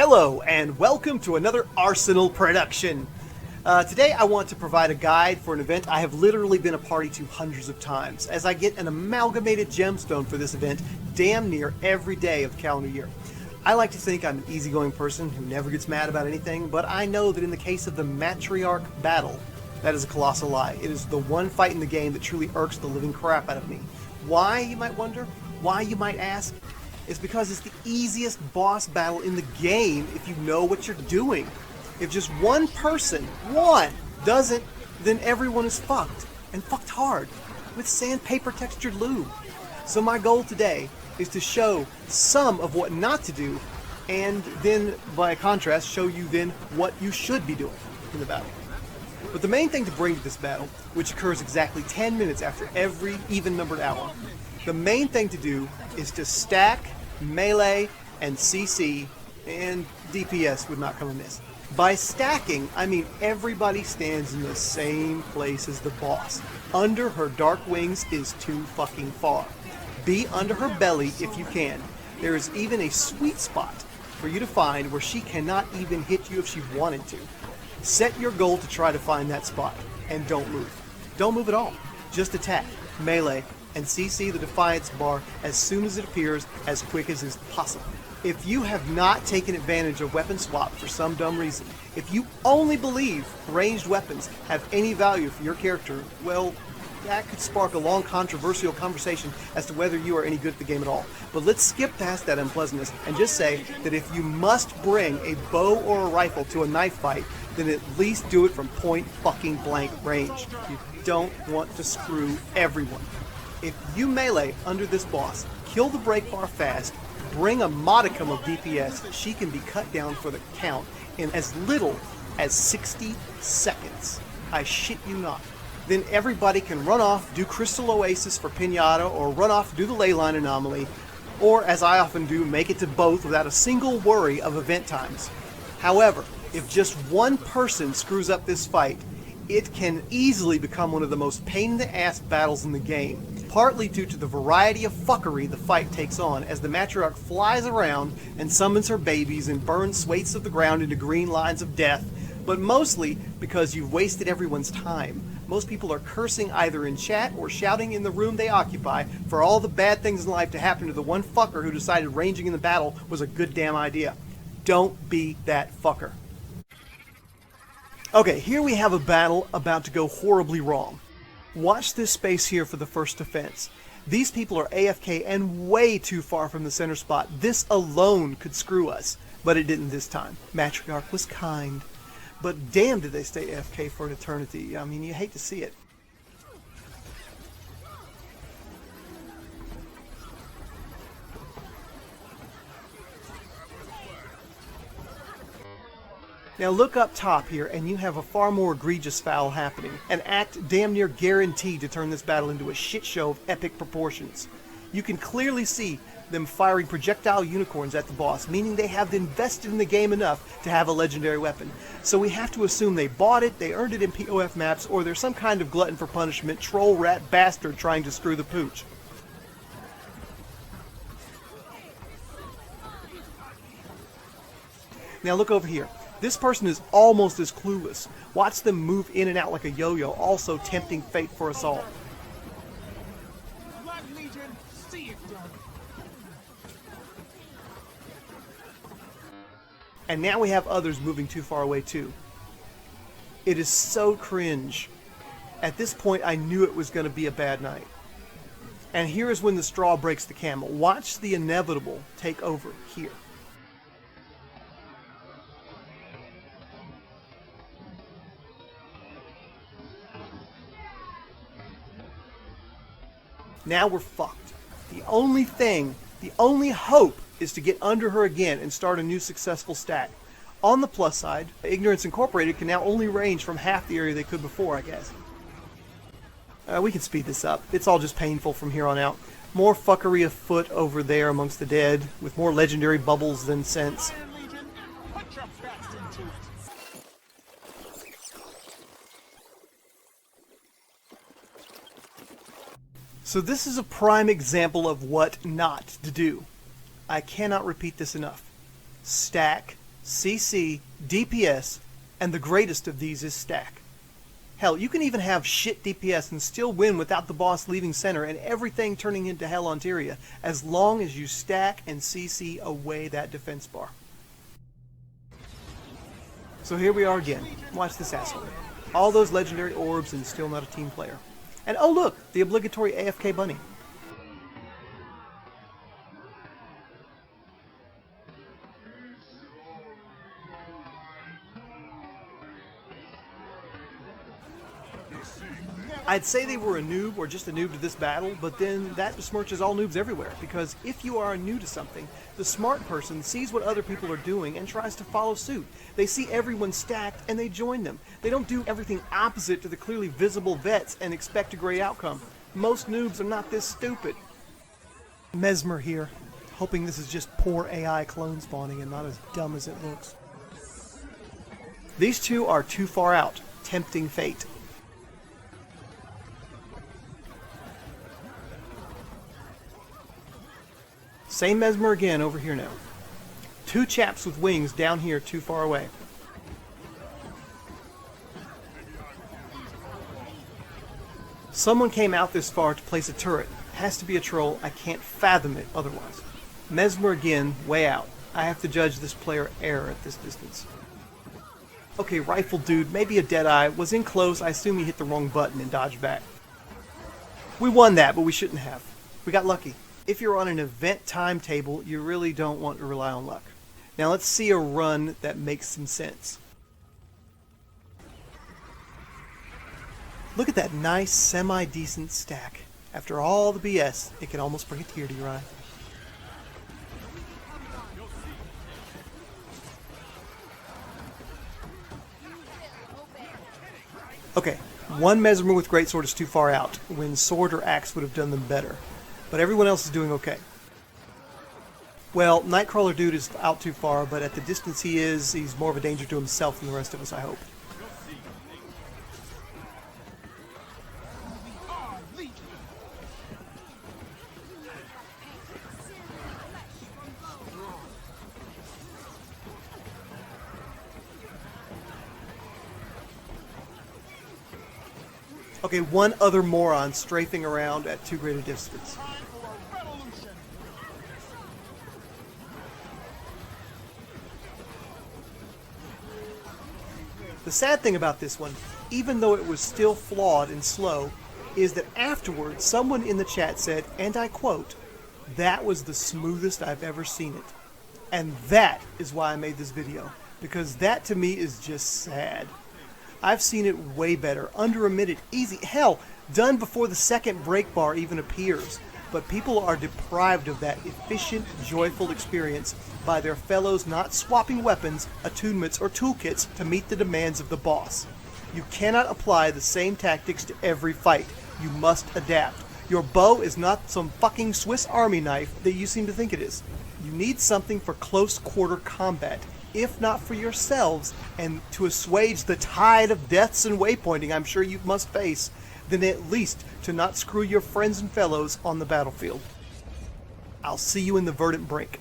Hello and welcome to another R.senal production. Today I want to provide a guide for an event I have literally been a party to hundreds of times, as I get an amalgamated gemstone for this event damn near every day of the calendar year. I like to think I'm an easygoing person who never gets mad about anything, but I know that in the case of the Matriarch battle, that is a colossal lie. It is the one fight in the game that truly irks the living crap out of me. Why, you might wonder? Why, you might ask? It's because it's the easiest boss battle in the game if you know what you're doing. If just one person, doesn't, then everyone is fucked, and fucked hard, with sandpaper textured lube. So my goal today is to show some of what not to do, and then, by contrast, show you then what you should be doing in the battle. But the main thing to bring to this battle, which occurs exactly 10 minutes after every even-numbered hour, the main thing to do is to stack, melee, and CC, and DPS would not come amiss. By stacking, I mean everybody stands in the same place as the boss. Under her dark wings is too fucking far. Be under her belly if you can. There is even a sweet spot for you to find where she cannot even hit you if she wanted to. Set your goal to try to find that spot, and don't move. Don't move at all. Just attack, melee, and CC the Defiance bar as soon as it appears, as quick as is possible. If you have not taken advantage of weapon swap for some dumb reason, if you only believe ranged weapons have any value for your character, well, that could spark a long controversial conversation as to whether you are any good at the game at all. But let's skip past that unpleasantness and just say that if you must bring a bow or a rifle to a knife fight, then at least do it from point fucking blank range. You don't want to screw everyone. If you melee under this boss, kill the break bar fast, bring a modicum of DPS, she can be cut down for the count in as little as 60 seconds. I shit you not. Then everybody can run off, do Crystal Oasis for Pinata, or run off, do the Leyline Anomaly, or as I often do, make it to both without a single worry of event times. However, if just one person screws up this fight, it can easily become one of the most pain-in-the-ass battles in the game, partly due to the variety of fuckery the fight takes on as the Matriarch flies around and summons her babies and burns swathes of the ground into green lines of death, but mostly because you've wasted everyone's time. Most people are cursing either in chat or shouting in the room they occupy for all the bad things in life to happen to the one fucker who decided ranging in the battle was a good damn idea. Don't be that fucker. Okay, here we have a battle about to go horribly wrong. Watch this space here for the first defense. These people are AFK and way too far from the center spot. This alone could screw us, but it didn't this time. Matriarch was kind. But damn did they stay AFK for an eternity. I mean, you hate to see it. Now look up top here and you have a far more egregious foul happening. An act damn near guaranteed to turn this battle into a shit show of epic proportions. You can clearly see them firing projectile unicorns at the boss, meaning they have invested in the game enough to have a legendary weapon. So we have to assume they bought it, they earned it in POF maps, or they're some kind of glutton for punishment, troll rat bastard trying to screw the pooch. Now look over here. This person is almost as clueless. Watch them move in and out like a yo-yo, also tempting fate for us all. Blood Legion, see it done. And now we have others moving too far away too. It is so cringe. At this point I knew it was going to be a bad night. And here is when the straw breaks the camel. Watch the inevitable take over here. Now we're fucked. The only hope is to get under her again and start a new successful stack. On the plus side, Ignorance Incorporated can now only range from half the area they could before, I guess. We can speed this up. It's all just painful from here on out. More fuckery afoot over there amongst the dead, with more legendary bubbles than sense. Legion, put your best into it. So this is a prime example of what not to do. I cannot repeat this enough. Stack, CC, DPS, and the greatest of these is stack. Hell, you can even have shit DPS and still win without the boss leaving center and everything turning into hell on Tyria, as long as you stack and CC away that defense bar. So here we are again. Watch this asshole. All those legendary orbs and still not a team player. And oh look, the obligatory AFK bunny. I'd say they were a noob or just a noob to this battle, but then that besmirches all noobs everywhere, because if you are new to something, the smart person sees what other people are doing and tries to follow suit. They see everyone stacked and they join them. They don't do everything opposite to the clearly visible vets and expect a great outcome. Most noobs are not this stupid. Mesmer here, hoping this is just poor AI clone spawning and not as dumb as it looks. These two are too far out, tempting fate. Same Mesmer again over here now. Two chaps with wings down here too far away. Someone came out this far to place a turret. Has to be a troll. I can't fathom it otherwise. Mesmer again, way out. I have to judge this player error at this distance. Okay, rifle dude, maybe a deadeye, was in close. I assume he hit the wrong button and dodged back. We won that, but we shouldn't have. We got lucky. If you're on an event timetable, you really don't want to rely on luck. Now let's see a run that makes some sense. Look at that nice, semi-decent stack. After all the BS, it can almost bring a tear to your eye. Okay, one Mesmer with Greatsword is too far out, when Sword or Axe would have done them better. But everyone else is doing okay. Well, Nightcrawler dude is out too far, but at the distance he is, he's more of a danger to himself than the rest of us, I hope. Okay, one other moron strafing around at too great a distance. The sad thing about this one, even though it was still flawed and slow, is that afterwards someone in the chat said, and I quote, "That was the smoothest I've ever seen it." And that is why I made this video, because that to me is just sad. I've seen it way better, under a minute, easy, hell, done before the second break bar even appears. But people are deprived of that efficient, joyful experience by their fellows not swapping weapons, attunements, or toolkits to meet the demands of the boss. You cannot apply the same tactics to every fight. You must adapt. Your bow is not some fucking Swiss Army knife that you seem to think it is. You need something for close quarter combat. If not for yourselves, and to assuage the tide of deaths and waypointing I'm sure you must face, then at least to not screw your friends and fellows on the battlefield. I'll see you in the verdant break.